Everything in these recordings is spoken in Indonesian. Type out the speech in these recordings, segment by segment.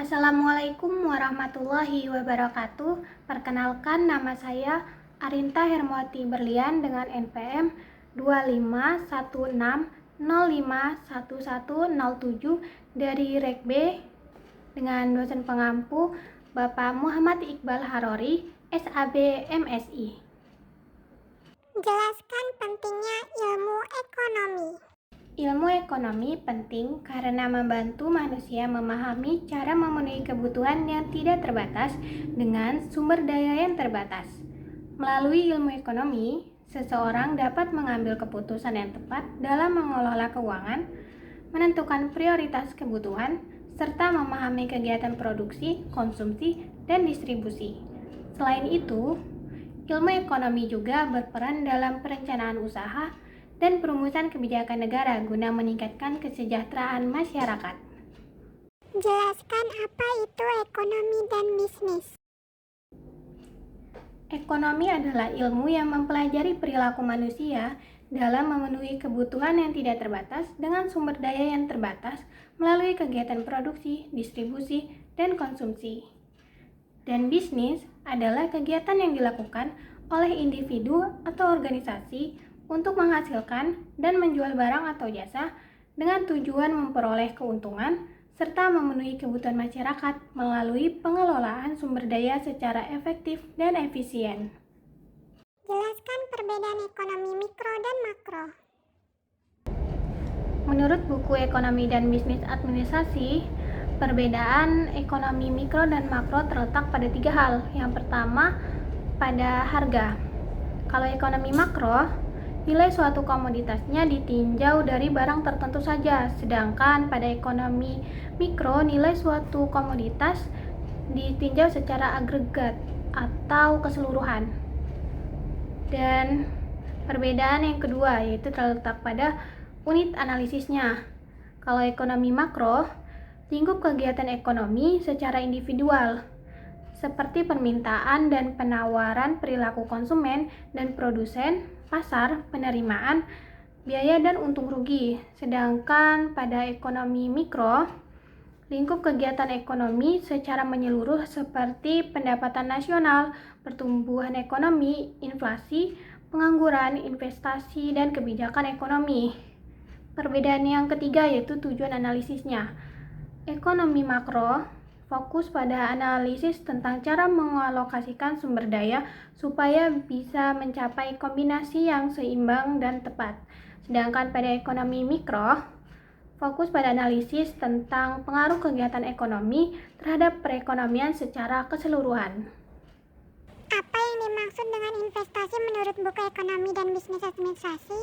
Assalamualaikum warahmatullahi wabarakatuh. Perkenalkan, nama saya Arinta Hermawati Berlian dengan NPM 2516051107 dari Rek B dengan dosen pengampu Bapak Muhammad Iqbal Harori, SAB MSI. Jelaskan pentingnya ilmu ekonomi. Ilmu ekonomi penting karena membantu manusia memahami cara memenuhi kebutuhan yang tidak terbatas dengan sumber daya yang terbatas. Melalui ilmu ekonomi, seseorang dapat mengambil keputusan yang tepat dalam mengelola keuangan, menentukan prioritas kebutuhan, serta memahami kegiatan produksi, konsumsi, dan distribusi. Selain itu, ilmu ekonomi juga berperan dalam perencanaan usaha dan perumusan kebijakan negara guna meningkatkan kesejahteraan masyarakat. Jelaskan apa itu ekonomi dan bisnis. Ekonomi adalah ilmu yang mempelajari perilaku manusia dalam memenuhi kebutuhan yang tidak terbatas dengan sumber daya yang terbatas melalui kegiatan produksi, distribusi, dan konsumsi. Dan bisnis adalah kegiatan yang dilakukan oleh individu atau organisasi untuk menghasilkan dan menjual barang atau jasa dengan tujuan memperoleh keuntungan serta memenuhi kebutuhan masyarakat melalui pengelolaan sumber daya secara efektif dan efisien. Jelaskan perbedaan ekonomi mikro dan makro. Menurut buku Ekonomi dan Bisnis Administrasi, perbedaan ekonomi mikro dan makro terletak pada 3 hal. Yang pertama, pada harga. Kalau ekonomi makro, nilai suatu komoditasnya ditinjau dari barang tertentu saja, sedangkan pada ekonomi mikro, nilai suatu komoditas ditinjau secara agregat atau keseluruhan. Dan perbedaan yang kedua yaitu terletak pada unit analisisnya. Kalau ekonomi makro, lingkup kegiatan ekonomi secara individual, seperti permintaan dan penawaran perilaku konsumen dan produsen, pasar, penerimaan, biaya dan untung rugi. Sedangkan pada ekonomi mikro, lingkup kegiatan ekonomi secara menyeluruh seperti pendapatan nasional, pertumbuhan ekonomi, inflasi, pengangguran, investasi, dan kebijakan ekonomi. Perbedaan yang ketiga yaitu tujuan analisisnya. Ekonomi makro fokus pada analisis tentang cara mengalokasikan sumber daya supaya bisa mencapai kombinasi yang seimbang dan tepat. Sedangkan pada ekonomi mikro, fokus pada analisis tentang pengaruh kegiatan ekonomi terhadap perekonomian secara keseluruhan. Apa yang dimaksud dengan investasi menurut buku Ekonomi dan Bisnis Administrasi?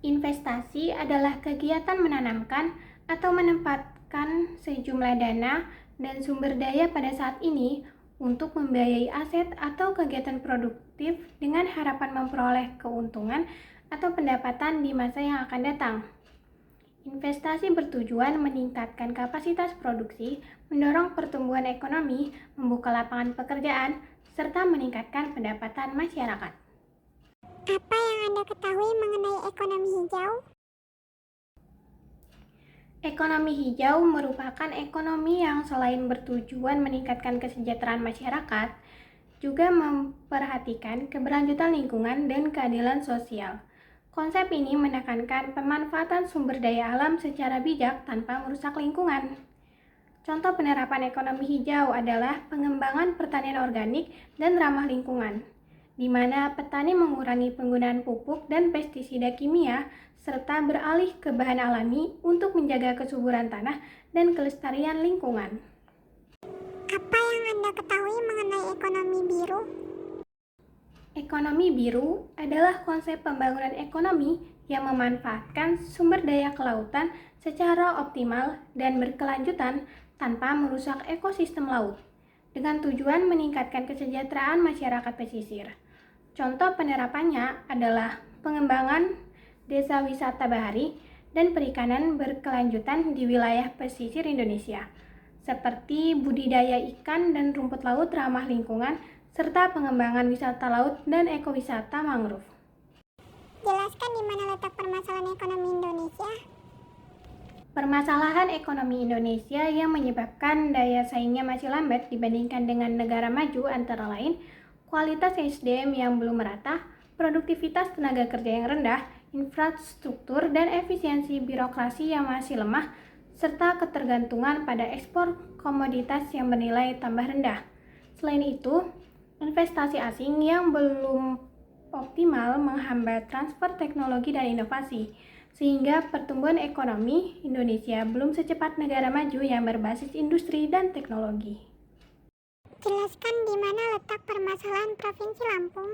Investasi adalah kegiatan menanamkan atau menempatkan sejumlah dana dan sumber daya pada saat ini untuk membiayai aset atau kegiatan produktif dengan harapan memperoleh keuntungan atau pendapatan di masa yang akan datang. Investasi bertujuan meningkatkan kapasitas produksi, mendorong pertumbuhan ekonomi, membuka lapangan pekerjaan, serta meningkatkan pendapatan masyarakat. Apa yang Anda ketahui mengenai ekonomi hijau? Ekonomi hijau merupakan ekonomi yang selain bertujuan meningkatkan kesejahteraan masyarakat, juga memperhatikan keberlanjutan lingkungan dan keadilan sosial. Konsep ini menekankan pemanfaatan sumber daya alam secara bijak tanpa merusak lingkungan. Contoh penerapan ekonomi hijau adalah pengembangan pertanian organik dan ramah lingkungan, di mana petani mengurangi penggunaan pupuk dan pestisida kimia serta beralih ke bahan alami untuk menjaga kesuburan tanah dan kelestarian lingkungan. Apa yang Anda ketahui mengenai ekonomi biru? Ekonomi biru adalah konsep pembangunan ekonomi yang memanfaatkan sumber daya kelautan secara optimal dan berkelanjutan tanpa merusak ekosistem laut, dengan tujuan meningkatkan kesejahteraan masyarakat pesisir. Contoh penerapannya adalah pengembangan desa wisata bahari dan perikanan berkelanjutan di wilayah pesisir Indonesia, seperti budidaya ikan dan rumput laut ramah lingkungan, serta pengembangan wisata laut dan ekowisata mangrove. Jelaskan di mana letak permasalahan ekonomi Indonesia. Permasalahan ekonomi Indonesia yang menyebabkan daya saingnya masih lambat dibandingkan dengan negara maju antara lain kualitas SDM yang belum merata, produktivitas tenaga kerja yang rendah, infrastruktur dan efisiensi birokrasi yang masih lemah, serta ketergantungan pada ekspor komoditas yang bernilai tambah rendah. Selain itu, investasi asing yang belum optimal menghambat transfer teknologi dan inovasi, sehingga pertumbuhan ekonomi Indonesia belum secepat negara maju yang berbasis industri dan teknologi. Jelaskan di mana letak permasalahan Provinsi Lampung.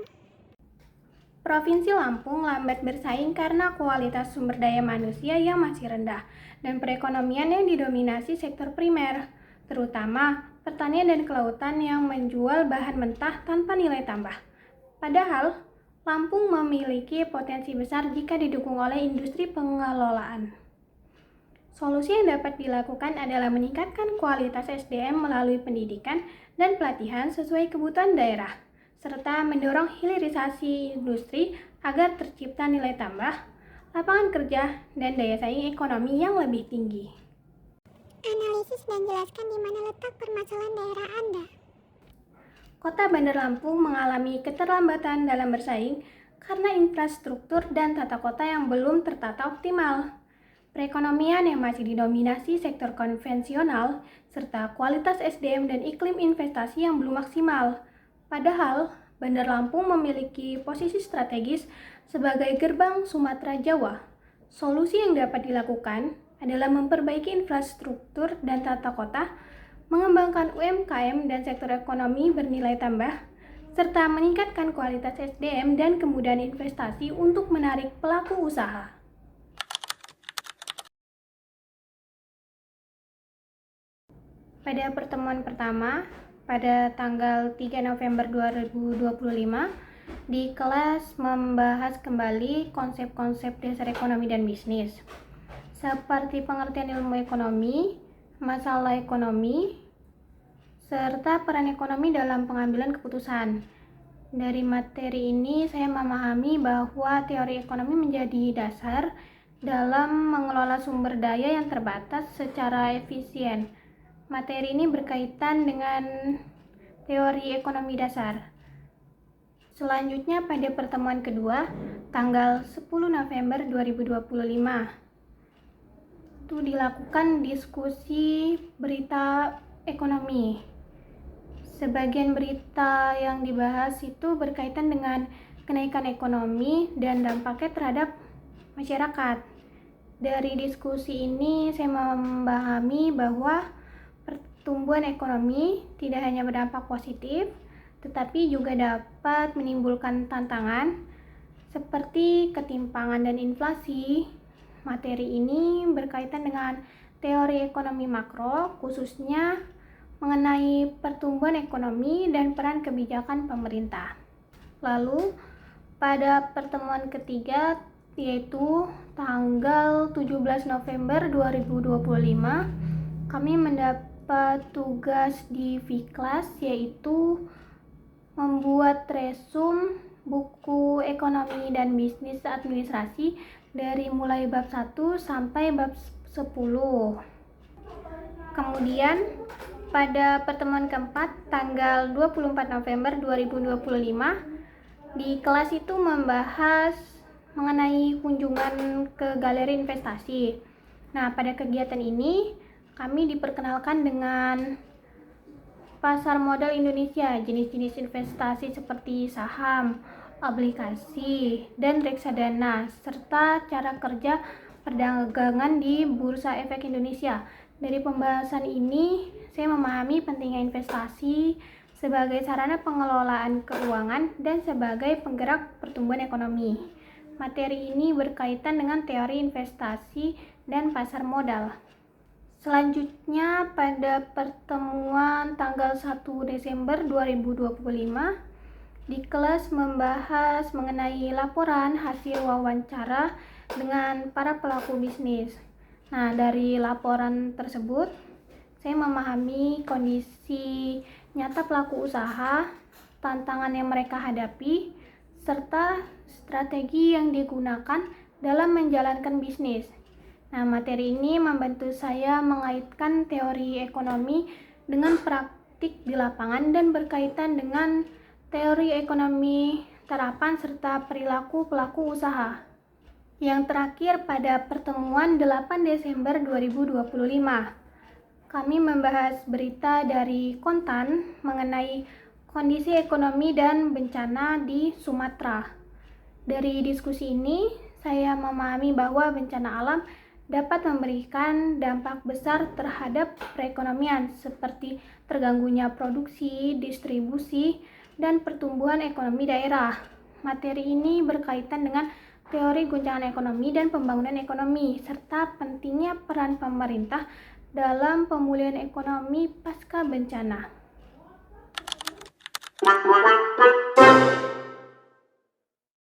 Provinsi Lampung lambat bersaing karena kualitas sumber daya manusia yang masih rendah dan perekonomian yang didominasi sektor primer, terutama pertanian dan kelautan yang menjual bahan mentah tanpa nilai tambah. Padahal, Lampung memiliki potensi besar jika didukung oleh industri pengelolaan. Solusi yang dapat dilakukan adalah meningkatkan kualitas SDM melalui pendidikan dan pelatihan sesuai kebutuhan daerah, serta mendorong hilirisasi industri agar tercipta nilai tambah, lapangan kerja, dan daya saing ekonomi yang lebih tinggi. Analisis dan jelaskan di mana letak permasalahan daerah Anda. Kota Bandar Lampung mengalami keterlambatan dalam bersaing karena infrastruktur dan tata kota yang belum tertata optimal. Perekonomian yang masih didominasi sektor konvensional, serta kualitas SDM dan iklim investasi yang belum maksimal. Padahal, Bandar Lampung memiliki posisi strategis sebagai gerbang Sumatera Jawa. Solusi yang dapat dilakukan adalah memperbaiki infrastruktur dan tata kota, mengembangkan UMKM dan sektor ekonomi bernilai tambah, serta meningkatkan kualitas SDM dan kemudahan investasi untuk menarik pelaku usaha. Pada pertemuan pertama, pada tanggal 3 November 2025, di kelas membahas kembali konsep-konsep dasar ekonomi dan bisnis, seperti pengertian ilmu ekonomi, masalah ekonomi, serta peran ekonomi dalam pengambilan keputusan. Dari materi ini, saya memahami bahwa teori ekonomi menjadi dasar dalam mengelola sumber daya yang terbatas secara efisien. Materi ini berkaitan dengan teori ekonomi dasar. Selanjutnya pada pertemuan kedua, tanggal 10 November 2025, itu dilakukan diskusi berita ekonomi. Sebagian berita yang dibahas itu berkaitan dengan kenaikan ekonomi dan dampaknya terhadap masyarakat. Dari diskusi ini saya memahami bahwa pertumbuhan ekonomi tidak hanya berdampak positif, tetapi juga dapat menimbulkan tantangan seperti ketimpangan dan inflasi. Materi ini berkaitan dengan teori ekonomi makro, khususnya mengenai pertumbuhan ekonomi dan peran kebijakan pemerintah. Lalu, pada pertemuan ketiga, yaitu tanggal 17 November 2025, kami mendapat tugas di Viklas, yaitu membuat resum buku ekonomi dan bisnis administrasi dari mulai bab 1 sampai bab 10. Kemudian pada pertemuan keempat tanggal 24 November 2025, di kelas itu membahas mengenai kunjungan ke galeri investasi. Nah, pada kegiatan ini kami diperkenalkan dengan pasar modal Indonesia, jenis-jenis investasi seperti saham, obligasi, dan reksadana, serta cara kerja perdagangan di Bursa Efek Indonesia. Dari pembahasan ini, saya memahami pentingnya investasi sebagai sarana pengelolaan keuangan dan sebagai penggerak pertumbuhan ekonomi. Materi ini berkaitan dengan teori investasi dan pasar modal. Selanjutnya, pada pertemuan tanggal 1 Desember 2025, di kelas membahas mengenai laporan hasil wawancara dengan para pelaku bisnis. Nah, dari laporan tersebut, saya memahami kondisi nyata pelaku usaha, tantangan yang mereka hadapi, serta strategi yang digunakan dalam menjalankan bisnis. Nah, materi ini membantu saya mengaitkan teori ekonomi dengan praktik di lapangan dan berkaitan dengan teori ekonomi terapan serta perilaku pelaku usaha. Yang terakhir pada pertemuan 8 Desember 2025, kami membahas berita dari Kontan mengenai kondisi ekonomi dan bencana di Sumatera. Dari diskusi ini, saya memahami bahwa bencana alam dapat memberikan dampak besar terhadap perekonomian seperti terganggunya produksi, distribusi, dan pertumbuhan ekonomi daerah. Materi ini berkaitan dengan teori guncangan ekonomi dan pembangunan ekonomi, serta pentingnya peran pemerintah dalam pemulihan ekonomi pasca bencana.